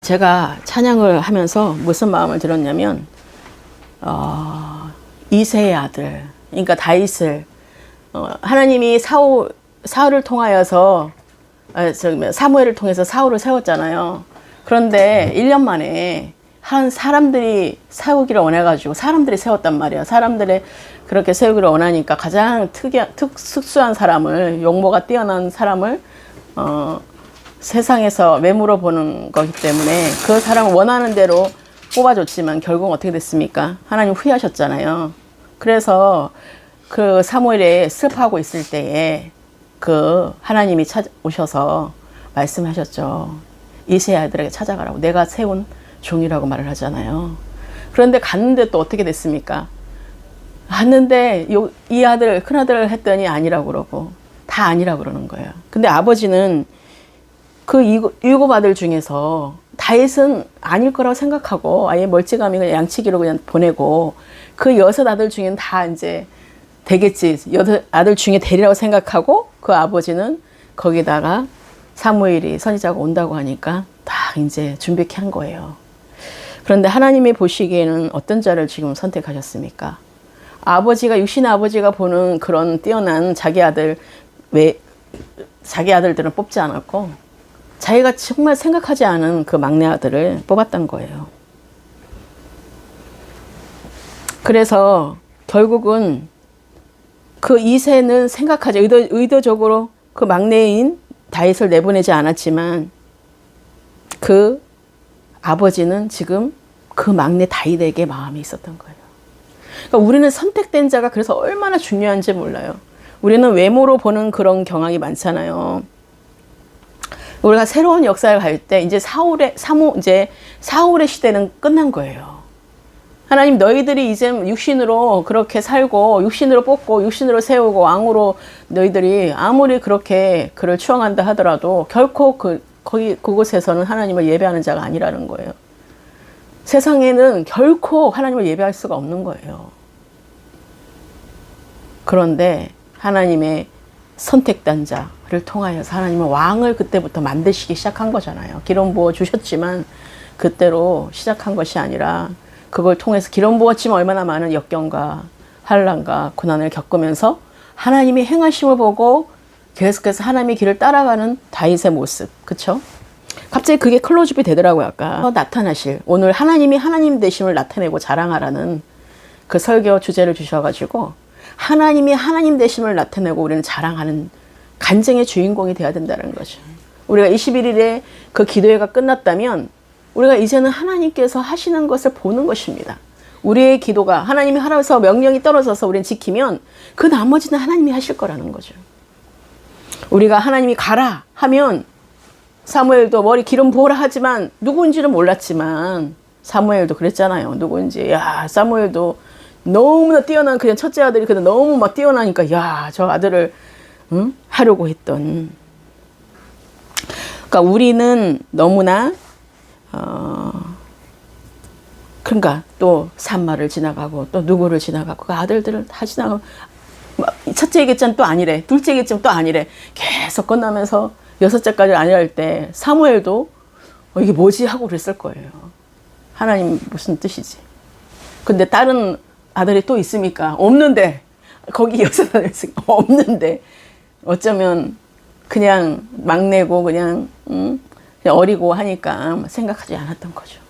제가 찬양을 하면서 무슨 마음을 들었냐면 이새의 아들, 그러니까 다윗을 하나님이 사울을 통하여서 사무엘을 통해서 사울을 세웠잖아요. 그런데 1년 만에 한 사람들이 세우기를 원해가지고 사람들이 세웠단 말이야. 사람들이 그렇게 세우기를 원하니까 가장 특수한 사람을, 용모가 뛰어난 사람을 세상에서 외모로 보는 거기 때문에 그 사람을 원하는 대로 뽑아줬지만 결국 어떻게 됐습니까? 하나님 후회하셨잖아요. 그래서 그 사무엘에 슬퍼하고 있을 때에 그 하나님이 찾아오셔서 말씀하셨죠. 이새의 아들에게 찾아가라고. 내가 세운 종이라고 말을 하잖아요. 그런데 갔는데 또 어떻게 됐습니까? 갔는데 이 아들, 큰아들을 했더니 아니라고 그러고 다 아니라고 그러는 거예요. 근데 아버지는 그 7 아들 중에서 다윗은 아닐 거라고 생각하고 아예 멀찌감히 그냥 양치기로 그냥 보내고 그 6 아들 중에는 다 이제 되겠지. 8 아들 중에 되리라고 생각하고 그 아버지는 거기다가 사무엘이 선지자가 온다고 하니까 다 이제 준비케 한 거예요. 그런데 하나님이 보시기에는 어떤 자를 지금 선택하셨습니까? 아버지가, 육신의 아버지가 보는 그런 뛰어난 자기 아들, 자기 아들들은 뽑지 않았고 자기가 정말 생각하지 않은 그 막내 아들을 뽑았던 거예요. 그래서 결국은 그 이새는 생각하지, 의도적으로 그 막내인 다윗을 내보내지 않았지만 그 아버지는 지금 그 막내 다윗에게 마음이 있었던 거예요. 그러니까 우리는 선택된 자가 그래서 얼마나 중요한지 몰라요. 우리는 외모로 보는 그런 경향이 많잖아요. 우리가 새로운 역사를 갈 때 이제 사울의 시대는 끝난 거예요. 하나님, 너희들이 이제 육신으로 그렇게 살고 육신으로 뽑고 육신으로 세우고 왕으로 너희들이 아무리 그렇게 그를 추앙한다 하더라도 결코 그곳에서는 하나님을 예배하는 자가 아니라는 거예요. 세상에는 결코 하나님을 예배할 수가 없는 거예요. 그런데 하나님의 선택된 자를 통하여서 하나님은 왕을 그때부터 만드시기 시작한 거잖아요. 기름 부어 주셨지만 그때로 시작한 것이 아니라 그걸 통해서 기름 부었지만 얼마나 많은 역경과 환난과 고난을 겪으면서 하나님이 행하심을 보고 계속해서 하나님의 길을 따라가는 다윗의 모습, 그렇죠? 갑자기 그게 클로즈업이 되더라고요. 아까 나타나실, 오늘 하나님이 하나님 되심을 나타내고 자랑하라는 그 설교 주제를 주셔가지고 하나님이 하나님 되심을 나타내고 우리는 자랑하는 간증의 주인공이 되어야 된다는 거죠. 우리가 21일에 그 기도회가 끝났다면 우리가 이제는 하나님께서 하시는 것을 보는 것입니다. 우리의 기도가 하나님이 하라서 명령이 떨어져서 우리는 지키면 그 나머지는 하나님이 하실 거라는 거죠. 우리가 하나님이 가라 하면 사무엘도 머리 기름 부어라 하지만 누구인지는 몰랐지만 사무엘도 그랬잖아요. 누구인지. 야, 사무엘도 너무나 뛰어난 그냥 첫째 아들이 그냥 너무 막 뛰어나니까 야, 저 아들을 하려고 했던. 그러니까 우리는 너무나 그러니까 또 산마를 지나가고 또 누구를 지나가고 그 아들들을 다 지나가고 첫째 얘기했잖아 또 아니래, 둘째 얘기했잖아 또 아니래, 계속 끝나면서 6째까지 아니랄 때 사무엘도 이게 뭐지 하고 그랬을 거예요. 하나님 무슨 뜻이지. 근데 다른 아들이 또 있습니까? 없는데. 거기 6 아들 있으니까 없는데 어쩌면 그냥 막내고 그냥 어리고 하니까 생각하지 않았던 거죠.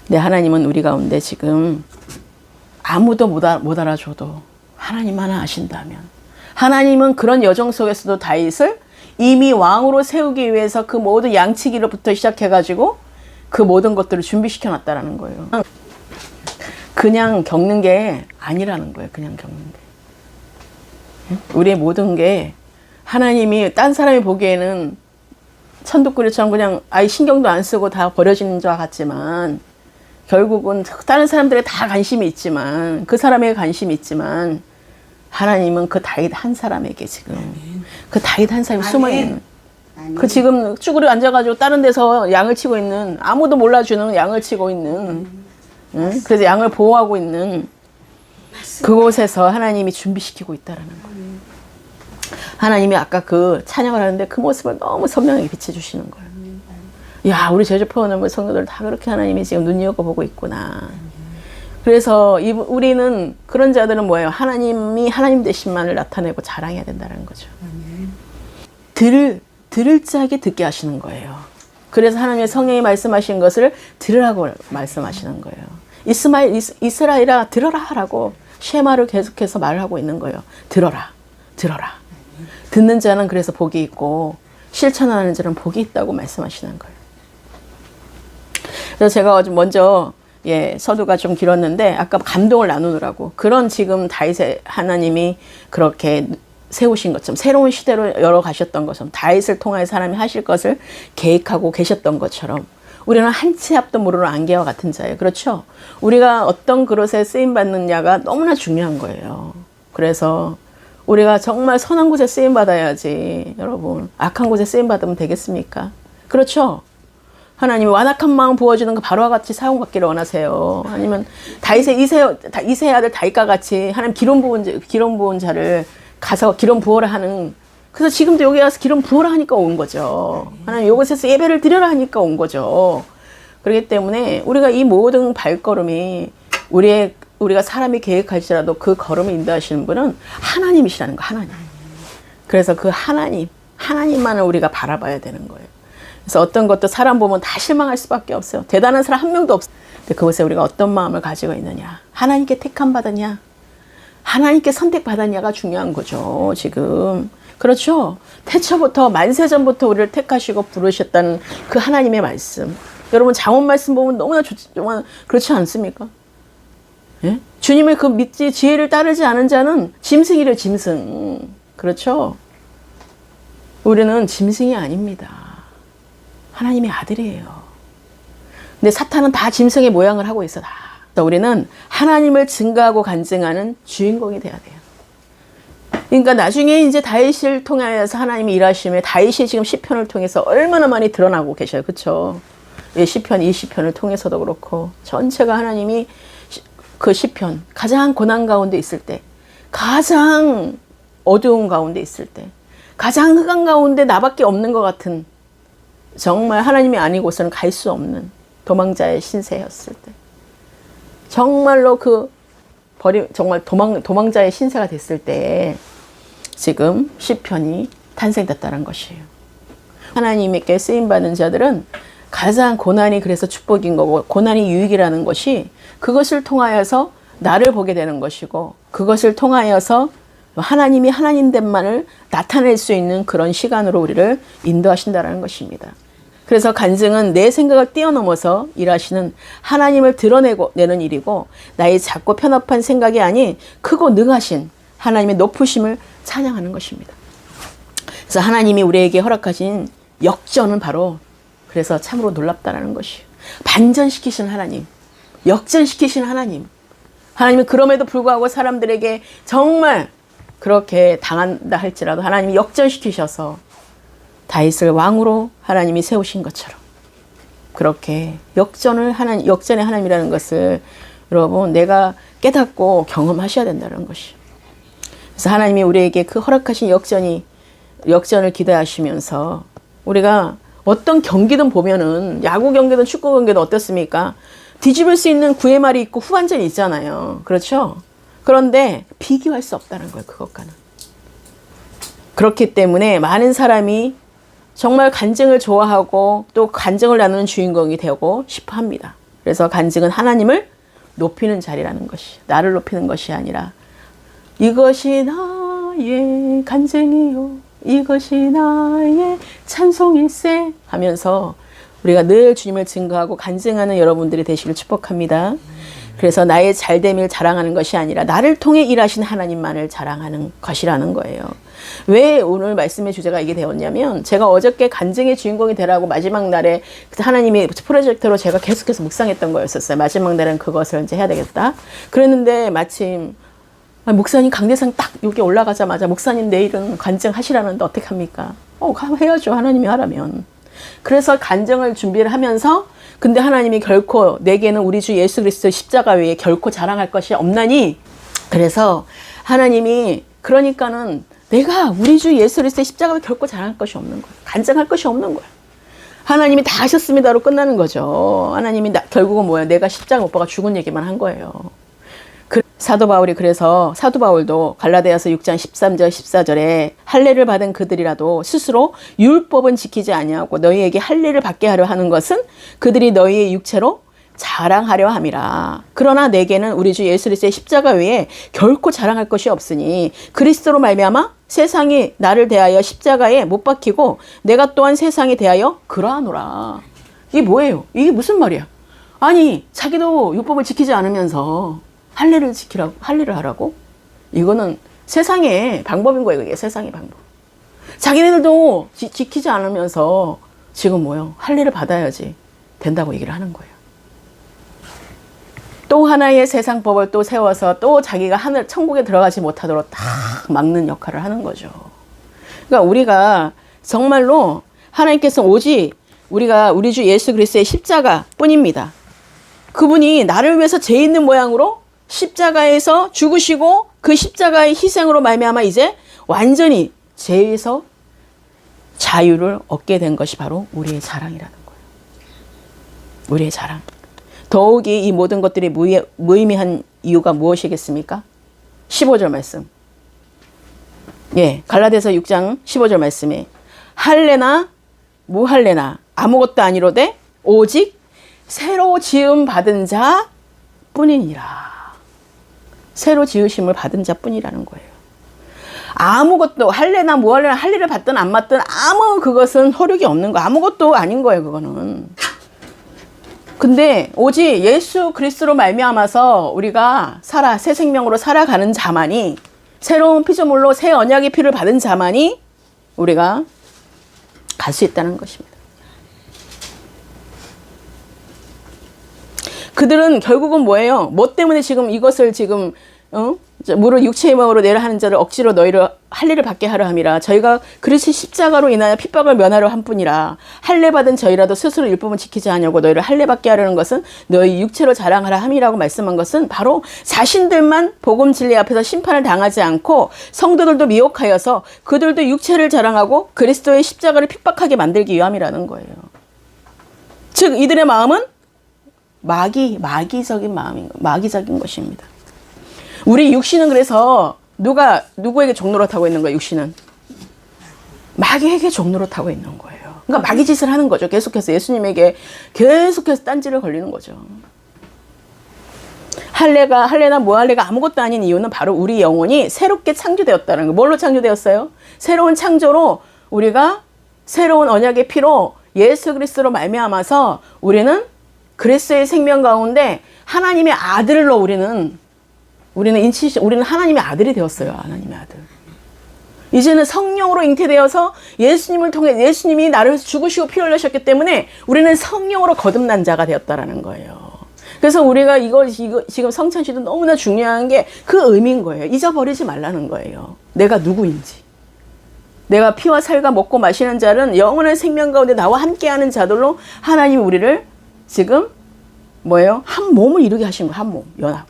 근데 하나님은 우리 가운데 지금 아무도 못 알아줘도 하나님 하나 아신다면, 하나님은 그런 여정 속에서도 다윗을 이미 왕으로 세우기 위해서 그 모든 양치기로부터 시작해가지고 그 모든 것들을 준비시켜 놨다라는 거예요. 그냥 겪는 게 아니라는 거예요. 그냥 겪는 게. 우리의 모든 게 하나님이 딴 사람이 보기에는 천둥꾸리처럼 그냥 아예 신경도 안 쓰고 다 버려지는 줄 같지만 결국은 다른 사람들에 다 관심이 있지만 그 사람에게 관심이 있지만 하나님은 그 다윗 한 사람에게 지금 그 다윗 한 사람이 숨어있는 그 지금 쭈그려 앉아가지고 다른 데서 양을 치고 있는, 아무도 몰라주는 양을 치고 있는, 그래서 양을 보호하고 있는 그곳에서 하나님이 준비시키고 있다라는 거예요. 하나님이 아까 그 찬양을 하는데 그 모습을 너무 선명하게 비춰주시는 거예요. 야, 우리 제주포원의 성도들 다 그렇게 하나님이 지금 눈여겨보고 있구나. 그래서 우리는 그런 자들은 뭐예요? 하나님이 하나님 되신만을 나타내고 자랑해야 된다는 거죠. 들을 자에게 듣게 하시는 거예요. 그래서 하나님의 성령이 말씀하신 것을 들으라고 말씀하시는 거예요. 이스라엘아 들어라 하라고 쉐마를 계속해서 말을 하고 있는 거예요. 들어라. 듣는 자는 그래서 복이 있고 실천하는 자는 복이 있다고 말씀하시는 거예요. 그래서 제가 먼저 서두가 좀 길었는데 아까 감동을 나누느라고 그런 지금 다윗의 하나님이 그렇게 세우신 것처럼 새로운 시대로 열어가셨던 것처럼 다윗을 통하여 사람이 하실 것을 계획하고 계셨던 것처럼 우리는 한 치 앞도 모르는 안개와 같은 자예요. 그렇죠? 우리가 어떤 그릇에 쓰임받느냐가 너무나 중요한 거예요. 그래서 우리가 정말 선한 곳에 쓰임받아야지 여러분 악한 곳에 쓰임받으면 되겠습니까? 그렇죠? 하나님이 완악한 마음 부어주는 그 바로와 같이 사용받기를 원하세요. 아니면 다윗의 이세 아들 다윗과 같이 하나님 기름 부은 자를 가서 기름 부어라 하는, 그래서 지금도 여기 와서 기름 부어라 하니까 온 거죠. 하나님 이곳에서 예배를 드려라 하니까 온 거죠. 그렇기 때문에 우리가 이 모든 발걸음이 우리가 사람이 계획할지라도 그 걸음을 인도하시는 분은 하나님이시라는 거, 하나님. 그래서 그 하나님만을 우리가 바라봐야 되는 거예요. 그래서 어떤 것도 사람 보면 다 실망할 수밖에 없어요. 대단한 사람 한 명도 없어요. 근데 그곳에 우리가 어떤 마음을 가지고 있느냐, 하나님께 택함 받았냐, 하나님께 선택받았냐가 중요한 거죠, 지금. 그렇죠? 태초부터 만세전부터 우리를 택하시고 부르셨다는 그 하나님의 말씀. 여러분 장원 말씀 보면 너무나 정말 그렇지 않습니까? 예? 주님의 그 믿지 지혜를 따르지 않은 자는 짐승이래, 짐승. 그렇죠? 우리는 짐승이 아닙니다. 하나님의 아들이에요. 근데 사탄은 다 짐승의 모양을 하고 있어, 다. 우리는 하나님을 증거하고 간증하는 주인공이 돼야 돼요. 그러니까 나중에 이제 다윗을 통해서 하나님이 일하심에 다윗이 지금 시편을 통해서 얼마나 많이 드러나고 계셔요. 그렇죠? 시편 20편을 통해서도 그렇고 전체가 하나님이 그 시편 가장 고난 가운데 있을 때, 가장 어두운 가운데 있을 때, 가장 흑암 가운데 나밖에 없는 것 같은, 정말 하나님이 아니고서는 갈 수 없는 도망자의 신세였을 때, 정말로 정말 도망자의 신세가 됐을 때 지금 시편이 탄생됐다는 것이에요. 하나님께 쓰임받은 자들은 가장 고난이 그래서 축복인 거고, 고난이 유익이라는 것이 그것을 통하여서 나를 보게 되는 것이고, 그것을 통하여서 하나님이 하나님됨만을 나타낼 수 있는 그런 시간으로 우리를 인도하신다는 것입니다. 그래서 간증은 내 생각을 뛰어넘어서 일하시는 하나님을 드러내는 일이고, 나의 작고 편협한 생각이 아닌 크고 능하신 하나님의 높으심을 찬양하는 것입니다. 그래서 하나님이 우리에게 허락하신 역전은 바로 그래서 참으로 놀랍다라는 것이에요. 반전시키신 하나님, 역전시키신 하나님. 하나님은 그럼에도 불구하고 사람들에게 정말 그렇게 당한다 할지라도 하나님이 역전시키셔서 다윗을 왕으로 하나님이 세우신 것처럼 그렇게 역전의 하나님이라는 것을 여러분 내가 깨닫고 경험하셔야 된다는 것이에요. 그래서 하나님이 우리에게 그 허락하신 역전을 기대하시면서 우리가 어떤 경기든 보면은 야구 경기든 축구 경기든 어떻습니까? 뒤집을 수 있는 구회 말이 있고 후반전이 있잖아요. 그렇죠? 그런데 비교할 수 없다는 거예요, 그것과는. 그렇기 때문에 많은 사람이 정말 간증을 좋아하고 또 간증을 나누는 주인공이 되고 싶어 합니다. 그래서 간증은 하나님을 높이는 자리라는 것이, 나를 높이는 것이 아니라 이것이 나의 간증이요, 이것이 나의 찬송일세 하면서 우리가 늘 주님을 증거하고 간증하는 여러분들이 되시길 축복합니다. 그래서 나의 잘됨을 자랑하는 것이 아니라 나를 통해 일하신 하나님만을 자랑하는 것이라는 거예요. 왜 오늘 말씀의 주제가 이게 되었냐면, 제가 어저께 간증의 주인공이 되라고 마지막 날에 하나님이 프로젝트로 제가 계속해서 묵상했던 거였었어요. 마지막 날은 그것을 이제 해야 되겠다. 그랬는데 마침 목사님 강대상 딱 여기 올라가자마자 목사님 내일은 간증하시라는데 어떻게 합니까? 해야죠. 하나님이 하라면. 그래서 간증을 준비를 하면서, 근데 하나님이 결코 내게는 우리 주 예수 그리스도의 십자가 외에 결코 자랑할 것이 없나니, 그래서 하나님이 그러니까는 내가 우리 주 예수 그리스도의 십자가 외에 결코 자랑할 것이 없는 거야. 간증할 것이 없는 거야. 하나님이 다 하셨습니다로 끝나는 거죠. 하나님이 결국은 뭐예요? 내가 십자가 못 박아 죽은 얘기만 한 거예요. 사도 바울도 갈라디아서 6장 13절 14절에 할례를 받은 그들이라도 스스로 율법은 지키지 아니하고 너희에게 할례를 받게 하려 하는 것은 그들이 너희의 육체로 자랑하려 함이라. 그러나 내게는 우리 주 예수 그리스도의 십자가 외에 결코 자랑할 것이 없으니 그리스도로 말미암아 세상이 나를 대하여 십자가에 못 박히고 내가 또한 세상에 대하여 그러하노라. 이게 뭐예요? 이게 무슨 말이야? 아니 자기도 율법을 지키지 않으면서 할례를 하라고? 이거는 세상의 방법인 거예요. 이게 세상의 방법. 자기네들도 지키지 않으면서 지금 뭐요? 할례를 받아야지 된다고 얘기를 하는 거예요. 또 하나의 세상 법을 또 세워서 또 자기가 천국에 들어가지 못하도록 다 막는 역할을 하는 거죠. 그러니까 우리가 정말로 하나님께서 오직 우리 주 예수 그리스도의 십자가 뿐입니다. 그분이 나를 위해서 죄 있는 모양으로 십자가에서 죽으시고 그 십자가의 희생으로 말미암아 이제 완전히 죄에서 자유를 얻게 된 것이 바로 우리의 자랑이라는 거예요. 우리의 자랑. 더욱이 이 모든 것들이 무의미한 이유가 무엇이겠습니까? 15절 말씀. 갈라디아서 6장 15절 말씀에 할례나 무할례나 아무것도 아니로되 오직 새로 지음 받은 자 뿐이니라. 새로 지으심을 받은 자 뿐이라는 거예요. 아무것도 할례나 무할례나 할례를 받든 안 받든 아무 그것은 허력이 없는 거 아무것도 아닌 거예요. 그거는. 근데 오직 예수 그리스도로 말미암아서 우리가 새 생명으로 살아가는 자만이 새로운 피조물로 새 언약의 피를 받은 자만이 우리가 갈 수 있다는 것입니다. 그들은 결국은 뭐예요? 뭐 때문에 지금 이것을 지금 무릇 육체의 마음으로 내려 하는 자를 억지로 너희를 할례를 받게 하려 함이라. 저희가 그리스도의 십자가로 인하여 핍박을 면하려 한 뿐이라. 할례 받은 저희라도 스스로 율법은 지키지 아니하고 너희를 할례 받게 하려는 것은 너희 육체로 자랑하라 함이라고 말씀한 것은 바로 자신들만 복음 진리 앞에서 심판을 당하지 않고 성도들도 미혹하여서 그들도 육체를 자랑하고 그리스도의 십자가를 핍박하게 만들기 위함이라는 거예요. 즉 이들의 마음은 마귀적인 것입니다. 우리 육신은 그래서 누구에게 종노릇하고 있는 거예요? 육신은 마귀에게 종노릇하고 있는 거예요. 그러니까 마귀 짓을 하는 거죠. 계속해서 예수님에게 계속해서 딴지를 걸리는 거죠. 할례나 무할례가 아무것도 아닌 이유는 바로 우리 영혼이 새롭게 창조되었다는 거예요. 뭘로 창조되었어요? 새로운 창조로 우리가 새로운 언약의 피로 예수 그리스도로 말미암아서 우리는 그리스도의 생명 가운데 하나님의 아들로 우리는 하나님의 아들이 되었어요. 하나님의 아들. 이제는 성령으로 잉태되어서 예수님을 통해 예수님이 나를 위해서 죽으시고 피 흘리셨기 때문에 우리는 성령으로 거듭난 자가 되었다라는 거예요. 그래서 우리가 이거 지금 성찬식도 너무나 중요한 게 그 의미인 거예요. 잊어버리지 말라는 거예요. 내가 누구인지. 내가 피와 살과 먹고 마시는 자는 영원한 생명 가운데 나와 함께하는 자들로 하나님이 우리를 지금 한 몸을 이루게 하신 거예요. 한 몸, 연합.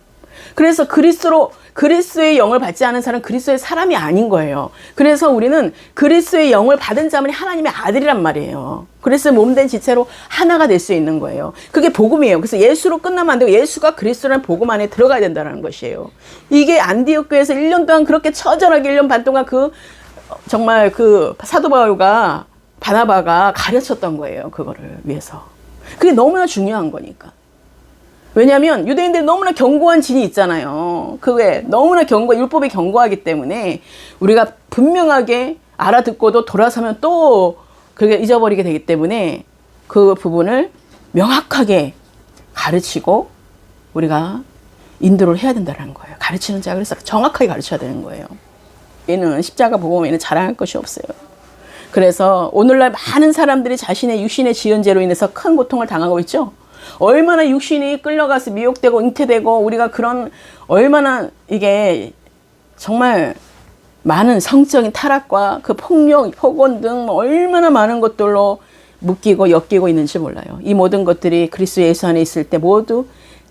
그래서 그리스도의 영을 받지 않은 사람은 그리스도의 사람이 아닌 거예요. 그래서 우리는 그리스도의 영을 받은 자만이 하나님의 아들이란 말이에요. 그리스도의 몸된 지체로 하나가 될 수 있는 거예요. 그게 복음이에요. 그래서 예수로 끝나면 안 되고 예수가 그리스도라는 복음 안에 들어가야 된다는 것이에요. 이게 안디옥 교회에서 1년 동안 그렇게 처절하게 1년 반 동안 정말 사도 바울과 바나바가 가르쳤던 거예요. 그거를 위해서. 그게 너무나 중요한 거니까. 왜냐하면 유대인들이 너무나 견고한 진이 있잖아요. 그게 너무나 율법이 견고하기 때문에 우리가 분명하게 알아듣고도 돌아서면 또 그게 잊어버리게 되기 때문에 그 부분을 명확하게 가르치고 우리가 인도를 해야 된다는 거예요. 가르치는 자가 그래서 정확하게 가르쳐야 되는 거예요. 얘는 십자가 복음에는 자랑할 것이 없어요. 그래서 오늘날 많은 사람들이 자신의 육신의 지은 죄로 인해서 큰 고통을 당하고 있죠. 얼마나 육신이 끌려가서 미혹되고 잉태되고 우리가 얼마나 이게 정말 많은 성적인 타락과 그 폭력, 폭언 등 얼마나 많은 것들로 묶이고 엮이고 있는지 몰라요. 이 모든 것들이 그리스도 예수 안에 있을 때 모두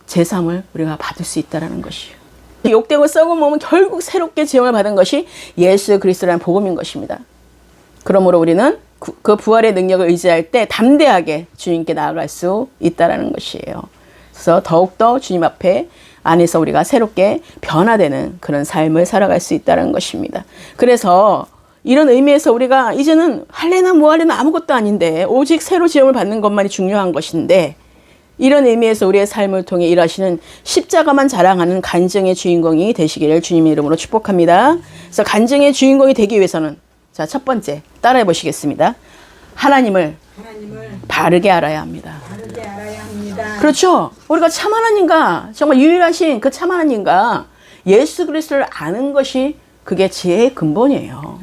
제삼을 우리가 받을 수 있다는 것이에요. 욕되고 썩은 몸은 결국 새롭게 지음을 받은 것이 예수 그리스도라는 복음인 것입니다. 그러므로 우리는 그 부활의 능력을 의지할 때 담대하게 주님께 나아갈 수 있다라는 것이에요. 그래서 더욱더 주님 앞에 안에서 우리가 새롭게 변화되는 그런 삶을 살아갈 수 있다는 것입니다. 그래서 이런 의미에서 우리가 이제는 할래나 뭐할래나 아무것도 아닌데 오직 새로 지음을 받는 것만이 중요한 것인데, 이런 의미에서 우리의 삶을 통해 일하시는 십자가만 자랑하는 간증의 주인공이 되시기를 주님의 이름으로 축복합니다. 그래서 간증의 주인공이 되기 위해서는, 자, 첫 번째 따라해 보시겠습니다. 하나님을 바르게 알아야 합니다. 바르게 알아야 합니다. 그렇죠. 우리가 참 하나님과, 정말 유일하신 그 참 하나님과 예수 그리스도를 아는 것이 그게 지혜의 근본이에요.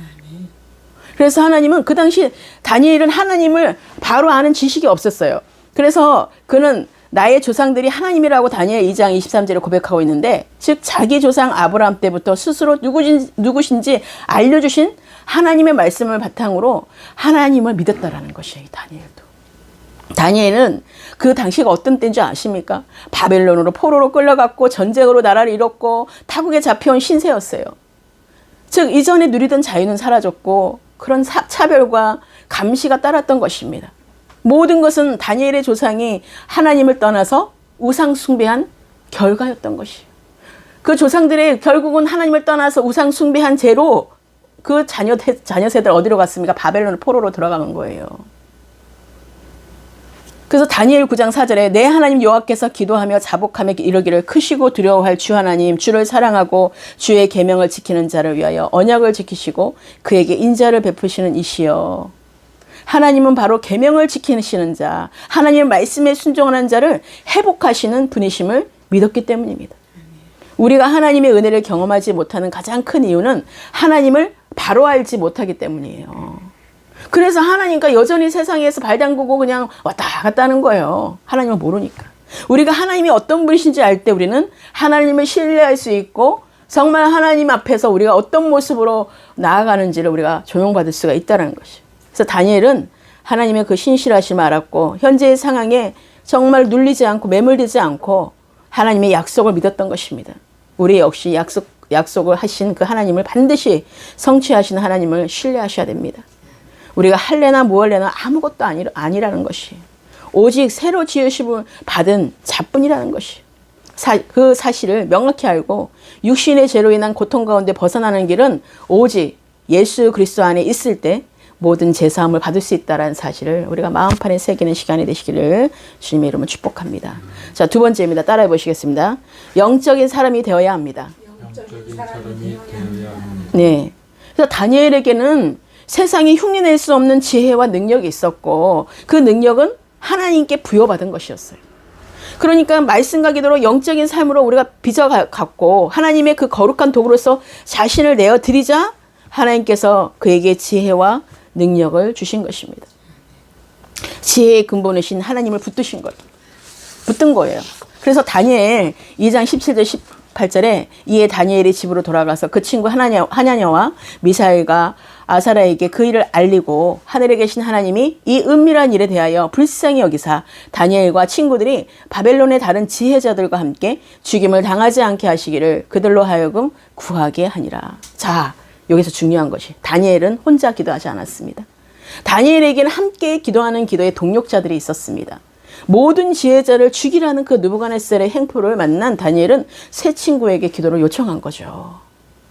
그래서 하나님은 그 당시 다니엘은 하나님을 바로 아는 지식이 없었어요. 그래서 그는 나의 조상들이 하나님이라고 다니엘 2장 23절에 고백하고 있는데, 즉 자기 조상 아브라함 때부터 스스로 누구신지 알려주신 하나님의 말씀을 바탕으로 하나님을 믿었다라는 것이에요. 다니엘도. 다니엘은 그 당시가 어떤 때인 줄 아십니까? 바벨론으로 포로로 끌려갔고 전쟁으로 나라를 잃었고 타국에 잡혀온 신세였어요. 즉 이전에 누리던 자유는 사라졌고 그런 차별과 감시가 따랐던 것입니다. 모든 것은 다니엘의 조상이 하나님을 떠나서 우상 숭배한 결과였던 것이에요. 그 조상들의 결국은 하나님을 떠나서 우상 숭배한 죄로 그 자녀 세대를 어디로 갔습니까? 바벨론 포로로 들어간 거예요. 그래서 다니엘 9장 4절에 내 하나님 여호와께서 기도하며 자복하며 이르기를 크시고 두려워할 주 하나님 주를 사랑하고 주의 계명을 지키는 자를 위하여 언약을 지키시고 그에게 인자를 베푸시는 이시여. 하나님은 바로 계명을 지키시는 자, 하나님의 말씀에 순종하는 자를 회복하시는 분이심을 믿었기 때문입니다. 우리가 하나님의 은혜를 경험하지 못하는 가장 큰 이유는 하나님을 바로 알지 못하기 때문이에요. 그래서 하나님과 여전히 세상에서 발 담그고 그냥 왔다 갔다 하는 거예요. 하나님을 모르니까. 우리가 하나님이 어떤 분이신지 알 때 우리는 하나님을 신뢰할 수 있고 정말 하나님 앞에서 우리가 어떤 모습으로 나아가는지를 우리가 조명받을 수가 있다는 것이에요. 그래서 다니엘은 하나님의 그 신실하심을 알았고 현재의 상황에 정말 눌리지 않고 매몰되지 않고 하나님의 약속을 믿었던 것입니다. 우리 역시 약속을 하신 그 하나님을 반드시 성취하시는 하나님을 신뢰하셔야 됩니다. 우리가 할래나 무할래나 아무것도 아니라는 것이 오직 새로 지으심을 받은 자뿐이라는 것이 그 사실을 명확히 알고 육신의 죄로 인한 고통 가운데 벗어나는 길은 오직 예수 그리스도 안에 있을 때 모든 죄사함을 받을 수 있다는 사실을 우리가 마음판에 새기는 시간이 되시기를 주님의 이름으로 축복합니다. 자, 두 번째입니다. 따라해 보시겠습니다. 영적인 사람이 되어야 합니다. 영적인 사람이 되어야 합니다. 네. 그래서 다니엘에게는 세상이 흉내낼 수 없는 지혜와 능력이 있었고 그 능력은 하나님께 부여받은 것이었어요. 그러니까 말씀과 기도로 영적인 삶으로 우리가 빚어갖고 하나님의 그 거룩한 도구로서 자신을 내어드리자 하나님께서 그에게 지혜와 능력을 주신 것입니다. 지혜의 근본이신 하나님을 붙든 거예요. 그래서 다니엘 2장 17절 18절에 이에 다니엘이 집으로 돌아가서 그 친구 하나냐와 미사엘과 아사라에게 그 일을 알리고 하늘에 계신 하나님이 이 은밀한 일에 대하여 불쌍히 여기사 다니엘과 친구들이 바벨론의 다른 지혜자들과 함께 죽임을 당하지 않게 하시기를 그들로 하여금 구하게 하니라. 자, 여기서 중요한 것이 다니엘은 혼자 기도하지 않았습니다. 다니엘에게는 함께 기도하는 기도의 동력자들이 있었습니다. 모든 지혜자를 죽이라는 그 느부갓네살의 행포를 만난 다니엘은 새 친구에게 기도를 요청한 거죠.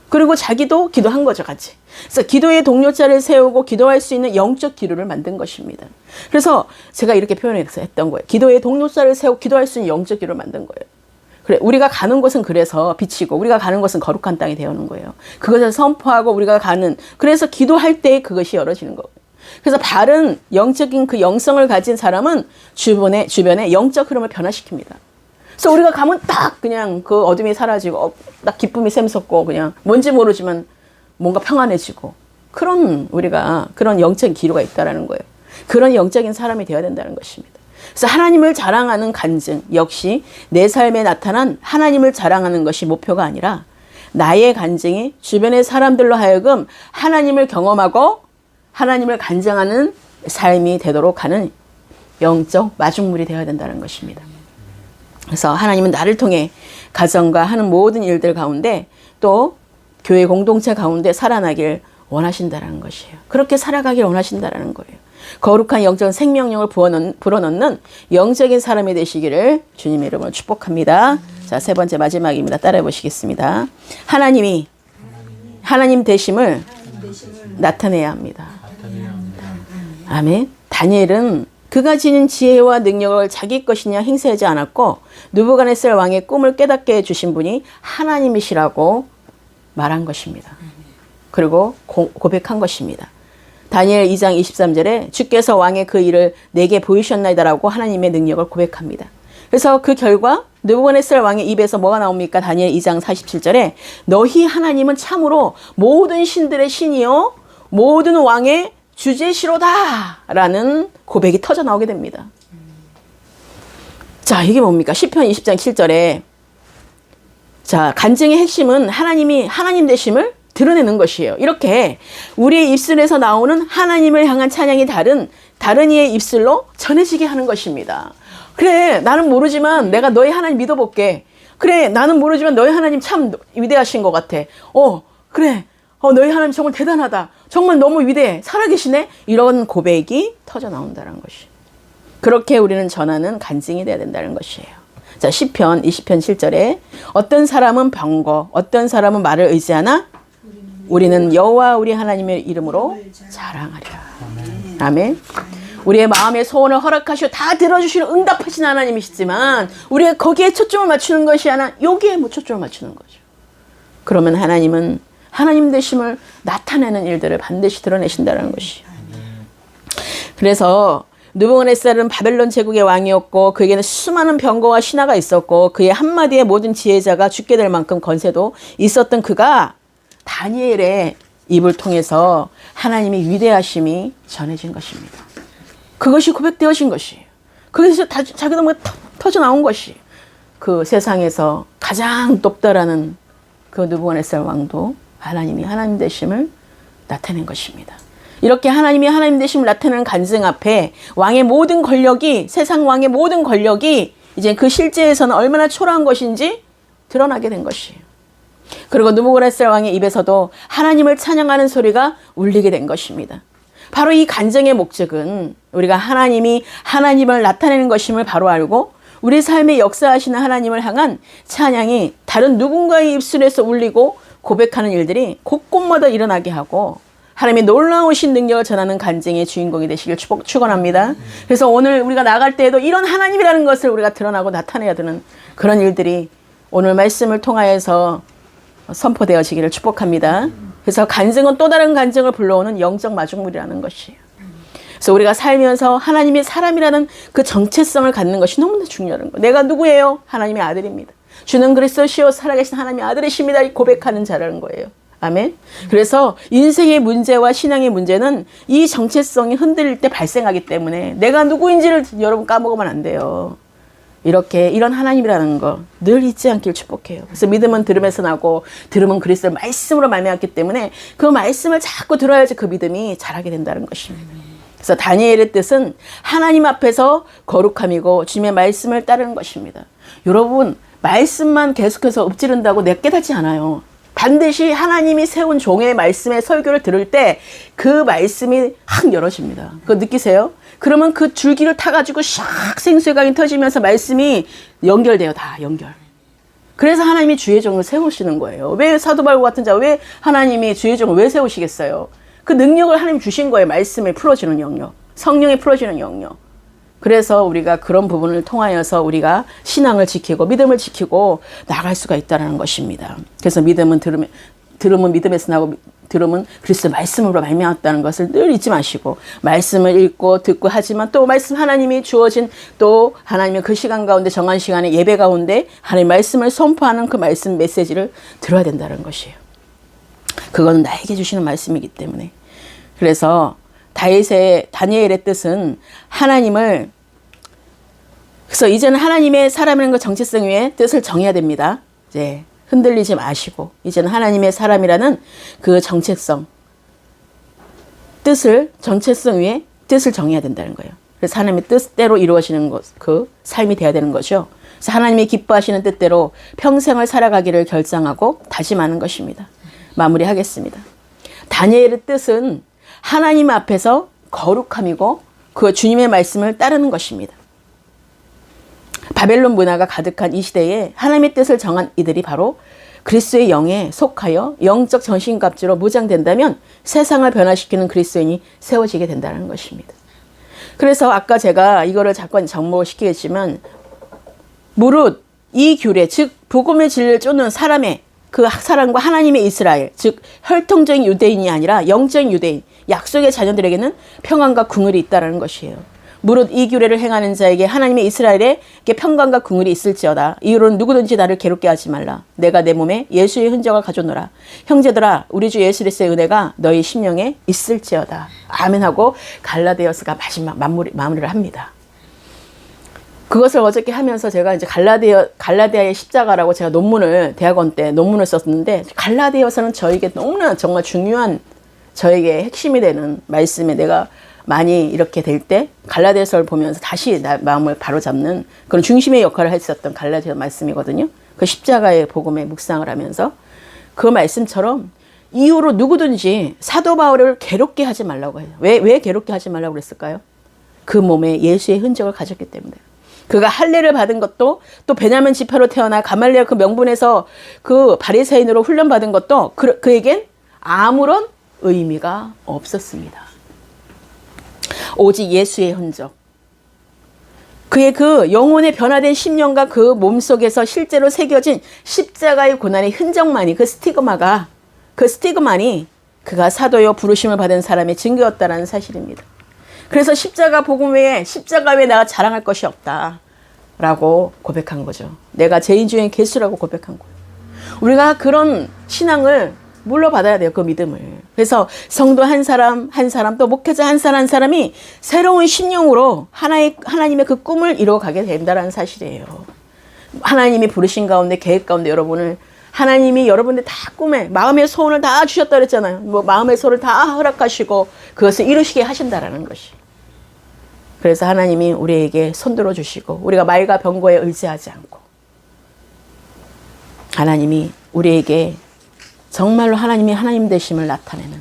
그리고 자기도 기도한 거죠, 같이. 그래서 기도의 동료자를 세우고 기도할 수 있는 영적 기류를 만든 것입니다. 그래서 제가 이렇게 표현해서 했던 거예요. 기도의 동료자를 세우고 기도할 수 있는 영적 기류를 만든 거예요. 그래, 우리가 가는 곳은 그래서 빛이고 우리가 가는 곳은 거룩한 땅이 되어오는 거예요. 그것을 선포하고 우리가 가는, 그래서 기도할 때 그것이 열어지는 거예요. 그래서 바른 영적인 그 영성을 가진 사람은 주변에 영적 흐름을 변화시킵니다. 그래서 우리가 가면 딱 그냥 그 어둠이 사라지고 딱 기쁨이 샘솟고 그냥 뭔지 모르지만 뭔가 평안해지고 우리가 그런 영적인 기류가 있다라는 거예요. 그런 영적인 사람이 되어야 된다는 것입니다. 그래서 하나님을 자랑하는 간증 역시 내 삶에 나타난 하나님을 자랑하는 것이 목표가 아니라 나의 간증이 주변의 사람들로 하여금 하나님을 경험하고 하나님을 간증하는 삶이 되도록 하는 영적 마중물이 되어야 된다는 것입니다. 그래서 하나님은 나를 통해 가정과 하는 모든 일들 가운데 또 교회 공동체 가운데 살아나길 원하신다는 것이에요. 그렇게 살아가길 원하신다는 거예요. 거룩한 영적 생명력을 불어넣는 영적인 사람이 되시기를 주님의 이름으로 축복합니다. 자, 세 번째 마지막입니다. 따라해 보시겠습니다. 하나님이 하나님 되심을 나타내야 합니다. 아멘. 다니엘은 그가 지닌 지혜와 능력을 자기 것이냐 행사하지 않았고 느부갓네살 왕의 꿈을 깨닫게 해주신 분이 하나님이시라고 말한 것입니다. 그리고 고백한 것입니다. 다니엘 2장 23절에 주께서 왕의 그 일을 내게 보이셨나이다라고 하나님의 능력을 고백합니다. 그래서 그 결과 느부갓네살 왕의 입에서 뭐가 나옵니까? 다니엘 2장 47절에 너희 하나님은 참으로 모든 신들의 신이요 모든 왕의 주제시로다 라는 고백이 터져 나오게 됩니다. 자, 이게 뭡니까? 시편 20장 7절에 자, 간증의 핵심은 하나님이 하나님 되심을 드러내는 것이에요. 이렇게 우리의 입술에서 나오는 하나님을 향한 찬양이 다른 이의 입술로 전해지게 하는 것입니다. 그래, 나는 모르지만 내가 너희 하나님 믿어볼게. 그래, 나는 모르지만 너희 하나님 참 위대하신 것 같아. 그래, 너희 하나님 정말 대단하다. 정말 너무 위대해. 살아계시네. 이런 고백이 터져 나온다는 것이. 그렇게 우리는 전하는 간증이 돼야 된다는 것이에요. 자, 시편 20편 7절에 어떤 사람은 병거, 어떤 사람은 말을 의지하나 우리는 여호와 우리 하나님의 이름으로 자랑하리라. 아멘. 우리의 마음의 소원을 허락하시고 다 들어주시는 응답하신 하나님이시지만 우리가 거기에 초점을 맞추는 것이 아니라 여기에 초점을 맞추는 거죠. 그러면 하나님은 하나님 되심을 나타내는 일들을 반드시 드러내신다는 것이에요. 그래서 느부갓네살은 바벨론 제국의 왕이었고 그에게는 수많은 병거와 신하가 있었고 그의 한마디에 모든 지혜자가 죽게 될 만큼 건세도 있었던 그가 다니엘의 입을 통해서 하나님의 위대하심이 전해진 것입니다. 그것이 고백되어진 것이에요. 그것이 자기도 뭐 터져 나온 것이 그 세상에서 가장 높다라는 그 느부갓네살 왕도 하나님이 하나님 되심을 나타낸 것입니다. 이렇게 하나님이 하나님 되심을 나타내는 간증 앞에 왕의 모든 권력이 세상 왕의 모든 권력이 이제 그 실제에서는 얼마나 초라한 것인지 드러나게 된 것이에요. 그리고 느부갓네살 왕의 입에서도 하나님을 찬양하는 소리가 울리게 된 것입니다. 바로 이 간증의 목적은 우리가 하나님이 하나님을 나타내는 것임을 바로 알고 우리 삶에 역사하시는 하나님을 향한 찬양이 다른 누군가의 입술에서 울리고 고백하는 일들이 곳곳마다 일어나게 하고 하나님의 놀라우신 능력을 전하는 간증의 주인공이 되시길 축원합니다. 그래서 오늘 우리가 나갈 때에도 이런 하나님이라는 것을 우리가 드러나고 나타내야 되는 그런 일들이 오늘 말씀을 통하여서 선포되어지기를 축복합니다. 그래서 간증은 또 다른 간증을 불러오는 영적 마중물이라는 것이에요. 그래서 우리가 살면서 하나님이 사람이라는 그 정체성을 갖는 것이 너무나 중요한 거예요. 내가 누구예요? 하나님의 아들입니다. 주는 그리스도시요 살아계신 하나님의 아들이십니다. 고백하는 자라는 거예요. 아멘. 그래서 인생의 문제와 신앙의 문제는 이 정체성이 흔들릴 때 발생하기 때문에 내가 누구인지를 여러분 까먹으면 안 돼요. 이런 하나님이라는 거 늘 잊지 않길 축복해요. 그래서 믿음은 들음에서 나고 들음은 그리스도의 말씀으로 말미암기 때문에 그 말씀을 자꾸 들어야지 그 믿음이 자라게 된다는 것입니다. 그래서 다니엘의 뜻은 하나님 앞에서 거룩함이고 주님의 말씀을 따르는 것입니다. 여러분 말씀만 계속해서 엎지른다고 내가 깨닫지 않아요. 반드시 하나님이 세운 종의 말씀의 설교를 들을 때 그 말씀이 확 열어집니다. 그거 느끼세요? 그러면 그 줄기를 타가지고 샥 생수의 터지면서 말씀이 연결돼요. 다 연결. 그래서 하나님이 주의 종을 세우시는 거예요. 왜 사도 바울 같은 자, 왜 하나님이 주의 종을 왜 세우시겠어요? 그 능력을 하나님 주신 거예요. 말씀에 풀어지는 영역. 성령에 풀어지는 영역. 그래서 우리가 그런 부분을 통하여서 우리가 신앙을 지키고 믿음을 지키고 나갈 수가 있다는 것입니다. 그래서 믿음은 들음은 믿음에서 나고 들음은 그리스도 말씀으로 말미암았다는 것을 늘 잊지 마시고 말씀을 읽고 듣고 하지만 또 말씀 하나님이 주어진 또 하나님의 그 시간 가운데 정한 시간에 예배 가운데 하나님의 말씀을 선포하는 그 말씀 메시지를 들어야 된다는 것이에요. 그거는 나에게 주시는 말씀이기 때문에. 그래서 다니엘의 뜻은 하나님을 그래서 이제는 하나님의 사람이라는 그 정체성 위에 뜻을 정해야 됩니다. 이제 흔들리지 마시고 이제는 하나님의 사람이라는 그 정체성 정체성 위에 뜻을 정해야 된다는 거예요. 그래서 하나님의 뜻대로 이루어지는 그 삶이 돼야 되는 거죠. 그래서 하나님이 기뻐하시는 뜻대로 평생을 살아가기를 결정하고 다짐하는 것입니다. 마무리하겠습니다. 다니엘의 뜻은 하나님 앞에서 거룩함이고 그 주님의 말씀을 따르는 것입니다. 바벨론 문화가 가득한 이 시대에 하나님의 뜻을 정한 이들이 바로 그리스도의 영에 속하여 영적 정신갑주로 무장된다면 세상을 변화시키는 그리스도인이 세워지게 된다는 것입니다. 그래서 아까 제가 이거를 잠깐 접목시키겠지만 무릇 이 규례, 즉 복음의 진리를 쫓는 사람의 그 사람과 하나님의 이스라엘, 즉 혈통적인 유대인이 아니라 영적인 유대인, 약속의 자녀들에게는 평안과 궁을이 있다는 것이에요. 무릇 이 규례를 행하는 자에게 하나님의 이스라엘에게 평강과 궁을이 있을지어다. 이유로는 누구든지 나를 괴롭게 하지 말라. 내가 내 몸에 예수의 흔적을 가져노라. 형제들아, 우리 주 예수 그리스도의 은혜가 너희 심령에 있을지어다. 아멘하고 갈라디아서가 마지막 마무리를 합니다. 그것을 어저께 하면서 제가 이제 갈라디아의 십자가라고 제가 대학원 때 논문을 썼는데, 갈라디아서는 저에게 너무나 정말 중요한, 저에게 핵심이 되는 말씀에 내가 많이 이렇게 될 때 갈라디아서를 보면서 다시 마음을 바로잡는 그런 중심의 역할을 했었던 갈라디아 말씀이거든요. 그 십자가의 복음에 묵상을 하면서 그 말씀처럼 이후로 누구든지 사도 바울을 괴롭게 하지 말라고 해요. 왜 괴롭게 하지 말라고 그랬을까요? 그 몸에 예수의 흔적을 가졌기 때문에. 그가 할례를 받은 것도, 또 베냐민 지파로 태어나 가말리엘 그 명분에서 그 바리새인으로 훈련받은 것도 그에겐 아무런 의미가 없었습니다. 오직 예수의 흔적, 그의 그 영혼의 변화된 심령과 그 몸속에서 실제로 새겨진 십자가의 고난의 흔적만이, 그 스티그만이 그가 사도요 부르심을 받은 사람의 증거였다라는 사실입니다. 그래서 십자가 복음 외에, 십자가 외에 내가 자랑할 것이 없다라고 고백한 거죠. 내가 죄인 중에 괴수라고 고백한 거예요. 우리가 그런 신앙을 물러받아야 돼요. 그 믿음을. 그래서 성도 한 사람 또 목회자 한 사람이 새로운 심령으로 하나님의 그 꿈을 이루어가게 된다는 사실이에요. 하나님이 부르신 가운데, 계획 가운데 여러분을, 하나님이 여러분들 다 꿈에 마음의 소원을 다 주셨다 그랬잖아요. 마음의 소원을 다 허락하시고 그것을 이루시게 하신다라는 것이. 그래서 하나님이 우리에게 손들어 주시고, 우리가 말과 병거에 의지하지 않고, 하나님이 우리에게 정말로 하나님이 하나님 되심을 나타내는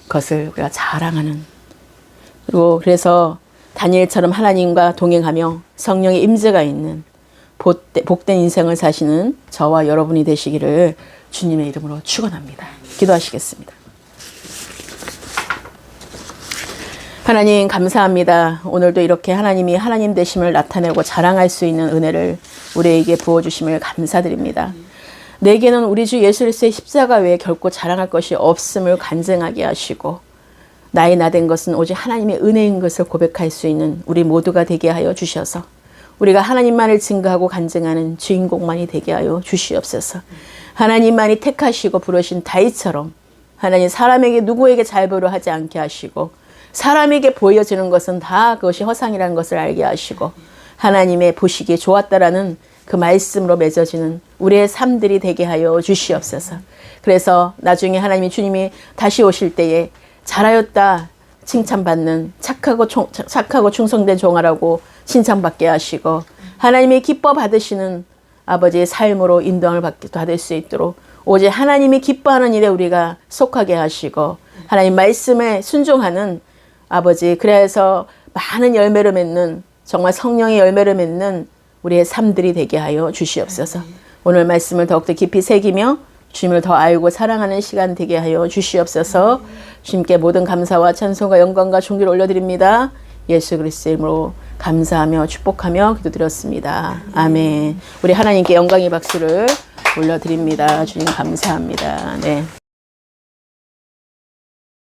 것을 우리가 자랑하는, 그리고 그래서 다니엘처럼 하나님과 동행하며 성령의 임재가 있는 복된 인생을 사시는 저와 여러분이 되시기를 주님의 이름으로 축원합니다. 기도하시겠습니다. 하나님 감사합니다. 오늘도 이렇게 하나님이 하나님 되심을 나타내고 자랑할 수 있는 은혜를 우리에게 부어주심을 감사드립니다. 내게는 우리 주 예수 그리스도의 십자가 외에 결코 자랑할 것이 없음을 간증하게 하시고, 나의 나된 것은 오직 하나님의 은혜인 것을 고백할 수 있는 우리 모두가 되게 하여 주셔서, 우리가 하나님만을 증거하고 간증하는 주인공만이 되게 하여 주시옵소서. 하나님만이 택하시고 부르신 다윗처럼 하나님 사람에게, 누구에게 잘보려 하지 않게 하시고, 사람에게 보여지는 것은 다 그것이 허상이라는 것을 알게 하시고, 하나님의 보시기에 좋았다라는 그 말씀으로 맺어지는 우리의 삶들이 되게 하여 주시옵소서. 그래서 나중에 하나님이, 주님이 다시 오실 때에 잘하였다 칭찬받는 착하고 충성된 종아라고 칭찬받게 하시고, 하나님이 기뻐 받으시는 아버지의 삶으로 인도함을 받을 수 있도록 오직 하나님이 기뻐하는 일에 우리가 속하게 하시고, 하나님 말씀에 순종하는 아버지, 그래서 많은 열매를 맺는, 정말 성령의 열매를 맺는 우리의 삶들이 되게 하여 주시옵소서. 오늘 말씀을 더욱더 깊이 새기며 주님을 더 알고 사랑하는 시간 되게 하여 주시옵소서. 주님께 모든 감사와 찬송과 영광과 존귀를 올려드립니다. 예수 그리스도의 이름으로 감사하며 축복하며 기도드렸습니다. 아멘. 우리 하나님께 영광의 박수를 올려드립니다. 주님 감사합니다. 네.